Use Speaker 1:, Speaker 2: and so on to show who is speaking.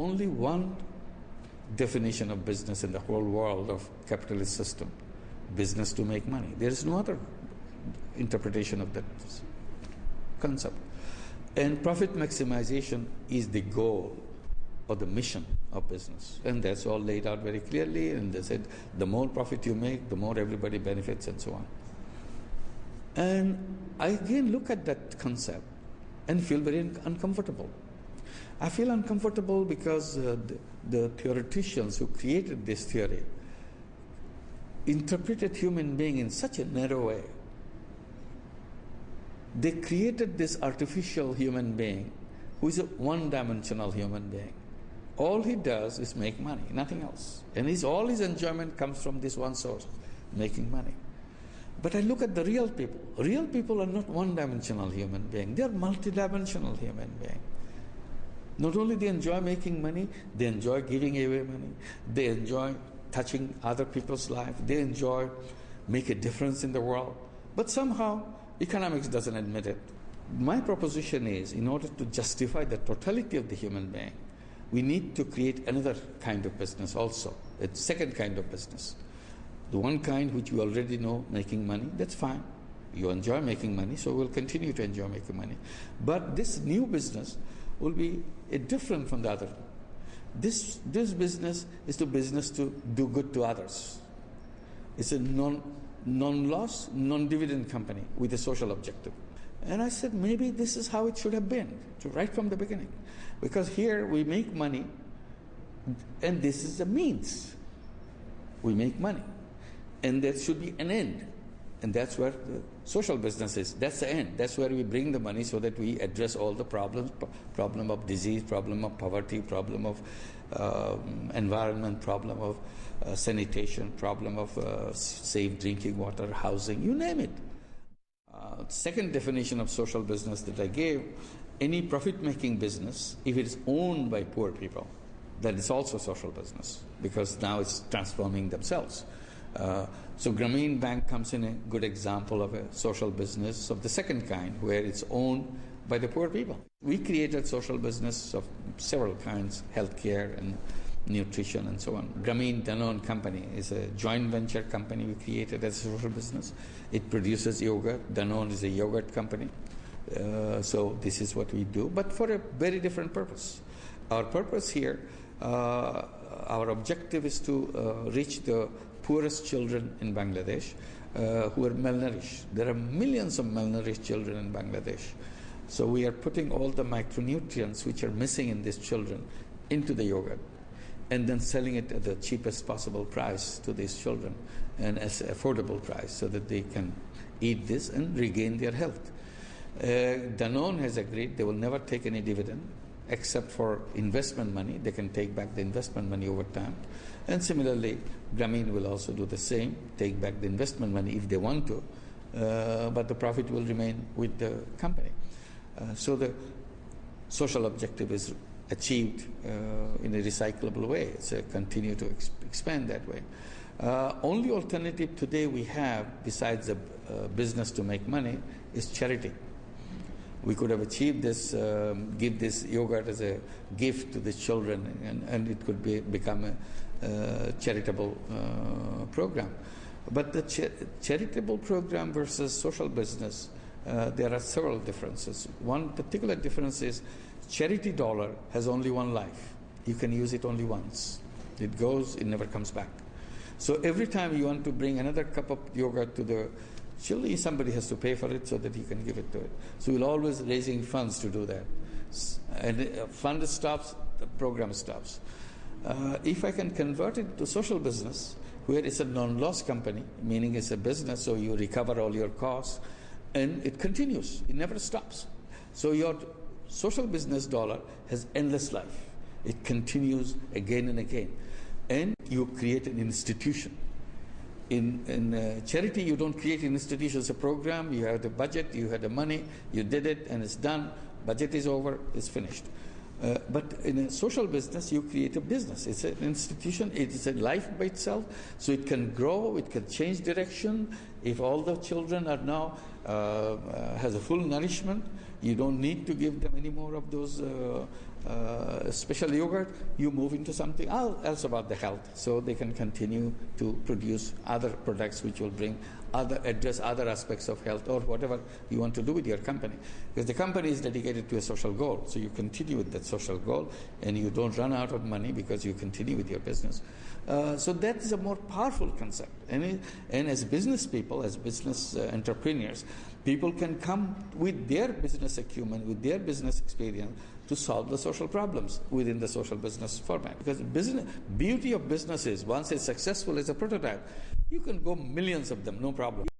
Speaker 1: only one definition of business in the whole world of capitalist system: business to make money. There is no other interpretation of that concept. And profit maximization is the goal or the mission of business. And that's all laid out very clearly. And they said the more profit you make, the more everybody benefits, and so on. And I again look at that concept and feel very uncomfortable. I feel uncomfortable because the theoreticians who created this theory interpreted human being in such a narrow way. They created this artificial human being who is a one-dimensional human being. All he does is make money, nothing else. And all his enjoyment comes from this one source, making money. But I look at the real people. Real people are not one-dimensional human beings. They are multi-dimensional human beings. Not only they enjoy making money, they enjoy giving away money. They enjoy touching other people's life. They enjoy make a difference in the world. But somehow, economics doesn't admit it. My proposition is, in order to justify the totality of the human being, we need to create another kind of business also, a second kind of business. The one kind which we already know, making money, that's fine. You enjoy making money, so we'll continue to enjoy making money. But this new business will be different from the other. This business is business to do good to others. It's a non-loss, non-dividend company with a social objective. And I said, maybe this is how it should have been, right from the beginning. Because here we make money, and this is the means. We make money. And there should be an end. And that's where the social business is. That's the end. That's where we bring the money so that we address all the problems, problem of disease, problem of poverty, problem of environment, problem of sanitation, problem of safe drinking water, housing, you name it. Second definition of social business that I gave, any profit-making business, if it is owned by poor people, that is also social business, because now it's transforming themselves. So Grameen Bank comes in a good example of a social business of the second kind, where it's owned by the poor people. We created social business of several kinds, healthcare and nutrition and so on. Grameen Danone Company is a joint venture company we created as a social business. It produces yogurt. Danone is a yogurt company. So this is what we do, but for a very different purpose. Our purpose here, our objective is to reach the poorest children in Bangladesh who are malnourished. There are millions of malnourished children in Bangladesh. So we are putting all the micronutrients which are missing in these children into the yogurt, and then selling it at the cheapest possible price to these children, and as an affordable price, so that they can eat this and regain their health. Danone has agreed they will never take any dividend except for investment money. They can take back the investment money over time. And similarly, Grameen will also do the same, take back the investment money if they want to, but the profit will remain with the company. So the social objective is achieved in a recyclable way. It's continue to expand that way. Only alternative today we have, besides the business to make money, is charity. We could have achieved this, give this yogurt as a gift to the children, and it could become a charitable program. But the charitable program versus social business, there are several differences. One particular difference is charity dollar has only one life. You can use it only once. It goes, it never comes back. So every time you want to bring another cup of yogurt to the children, somebody has to pay for it so that he can give it to it. So we're always raising funds to do that. And fund stops, the program stops. If I can convert it to social business, where it's a non-loss company, meaning it's a business, so you recover all your costs, and it continues, it never stops. So your social business dollar has endless life. It continues again and again. And you create an institution. In charity, you don't create an institution. It's a program. You have the budget, you have the money, you did it, and it's done. Budget is over, it's finished. But in a social business, you create a business. It's an institution. It is a life by itself. So it can grow. It can change direction. If all the children are now has a full nourishment, you don't need to give them any more of those special yogurt, you move into something else about the health. So they can continue to produce other products which will address other aspects of health or whatever you want to do with your company. Because the company is dedicated to a social goal. So you continue with that social goal and you don't run out of money because you continue with your business. So that is a more powerful concept. And as business people, as business entrepreneurs, people can come with their business acumen, with their business experience to solve the social problems within the social business format. Because beauty of business is once it's successful as a prototype, you can go millions of them, no problem.